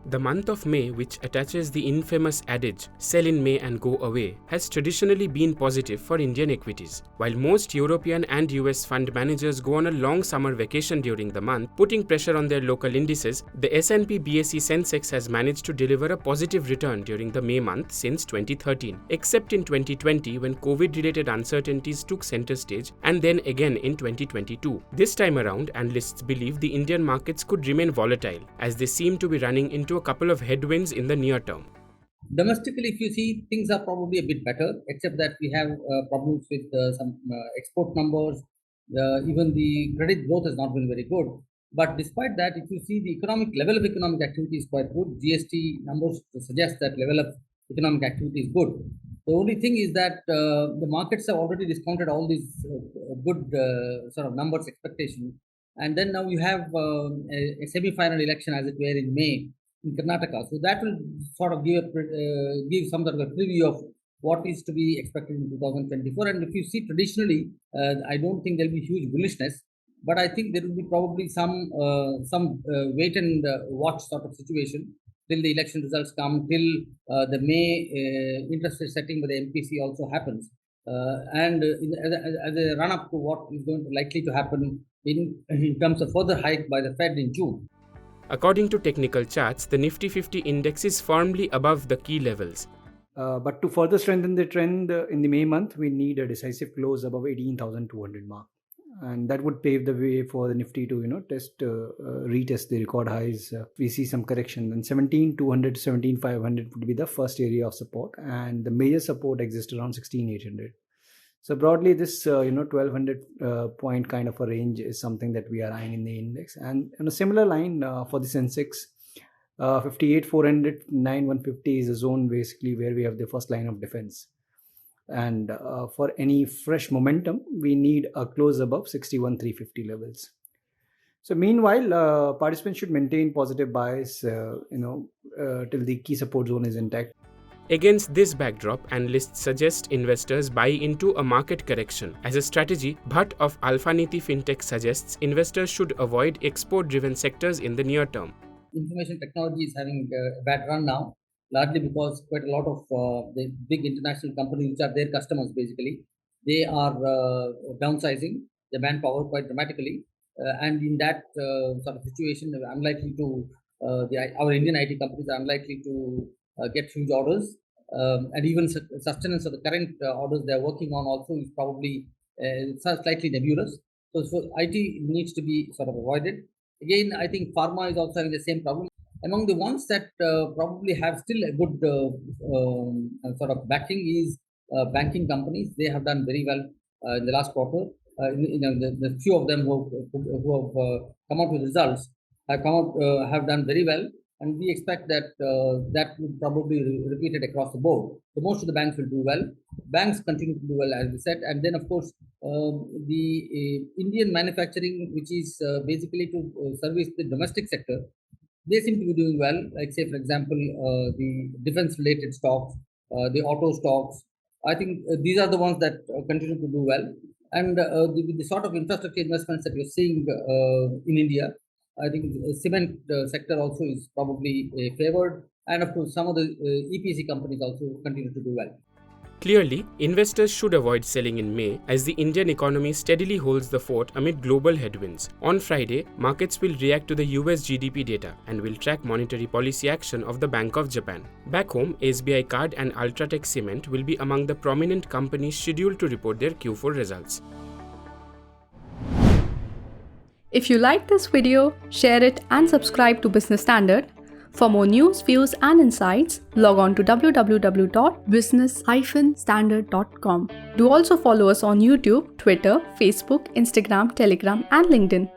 The month of May, which attaches the infamous adage, sell in May and go away, has traditionally been positive for Indian equities. While most European and US fund managers go on a long summer vacation during the month, putting pressure on their local indices, the S&P BSE Sensex has managed to deliver a positive return during the May month since 2013, except in 2020 when COVID-related uncertainties took center stage, and then again in 2022. This time around, analysts believe the Indian markets could remain volatile, as they seem to be running into a couple of headwinds in the near term. Domestically, if you see, things are probably a bit better, except that we have problems with some export numbers. Even the credit growth has not been very good. But despite that, if you see, the level of economic activity is quite good. GST numbers suggest that level of economic activity is good. The only thing is that the markets have already discounted all these good sort of numbers expectations. And then now you have a semi-final election, as it were, in May in Karnataka. So that will sort of give some sort of a preview of what is to be expected in 2024. And if you see traditionally, I don't think there'll be huge bullishness, but I think there will be probably some wait and watch sort of situation till the election results come, till the May interest rate setting by the MPC also happens. And as a run-up to what is likely to happen in terms of further hike by the Fed in June. According to technical charts, the Nifty 50 index is firmly above the key levels. But to further strengthen the trend in the May month, we need a decisive close above 18,200 mark. And that would pave the way for the Nifty to, retest the record highs. We see some correction. Then 17,200 to 17,500 would be the first area of support. And the major support exists around 16,800. So broadly, this 1,200 point kind of a range is something that we are eyeing in the index. And on a similar line for the Sensex, 58,400, 9,150 is a zone basically where we have the first line of defense. And for any fresh momentum, we need a close above 61,350 levels. So meanwhile, participants should maintain positive bias, till the key support zone is intact. Against this backdrop, analysts suggest investors buy into a market correction. As a strategy, Bhatt of Alphaniti Fintech suggests investors should avoid export-driven sectors in the near term. Information technology is having a bad run now, largely because quite a lot of the big international companies, which are their customers basically, they are downsizing the manpower quite dramatically. And in that sort of situation, our Indian IT companies are unlikely to get huge orders, and even sustenance of the current orders they're working on also is probably slightly nebulous. So IT needs to be sort of avoided. Again, I think pharma is also having the same problem. Among the ones that probably have still a good sort of backing is banking companies. They have done very well in the last quarter. The few of them who have come out with results have done very well. And we expect that that will probably be repeated across the board. So most of the banks will do well. Banks continue to do well, as we said. And then, of course, the Indian manufacturing, which is basically to service the domestic sector, they seem to be doing well. Like, say, for example, the defense-related stocks, the auto stocks. I think these are the ones that continue to do well. And the sort of infrastructure investments that we're seeing in India, I think the cement sector also is probably favored. And of course, some of the EPC companies also continue to do well. Clearly, investors should avoid selling in May as the Indian economy steadily holds the fort amid global headwinds. On Friday, markets will react to the US GDP data and will track monetary policy action of the Bank of Japan. Back home, SBI Card and Ultratech Cement will be among the prominent companies scheduled to report their Q4 results. If you like this video, share it and subscribe to Business Standard. For more news, views and insights, log on to www.business-standard.com. Do also follow us on YouTube, Twitter, Facebook, Instagram, Telegram and LinkedIn.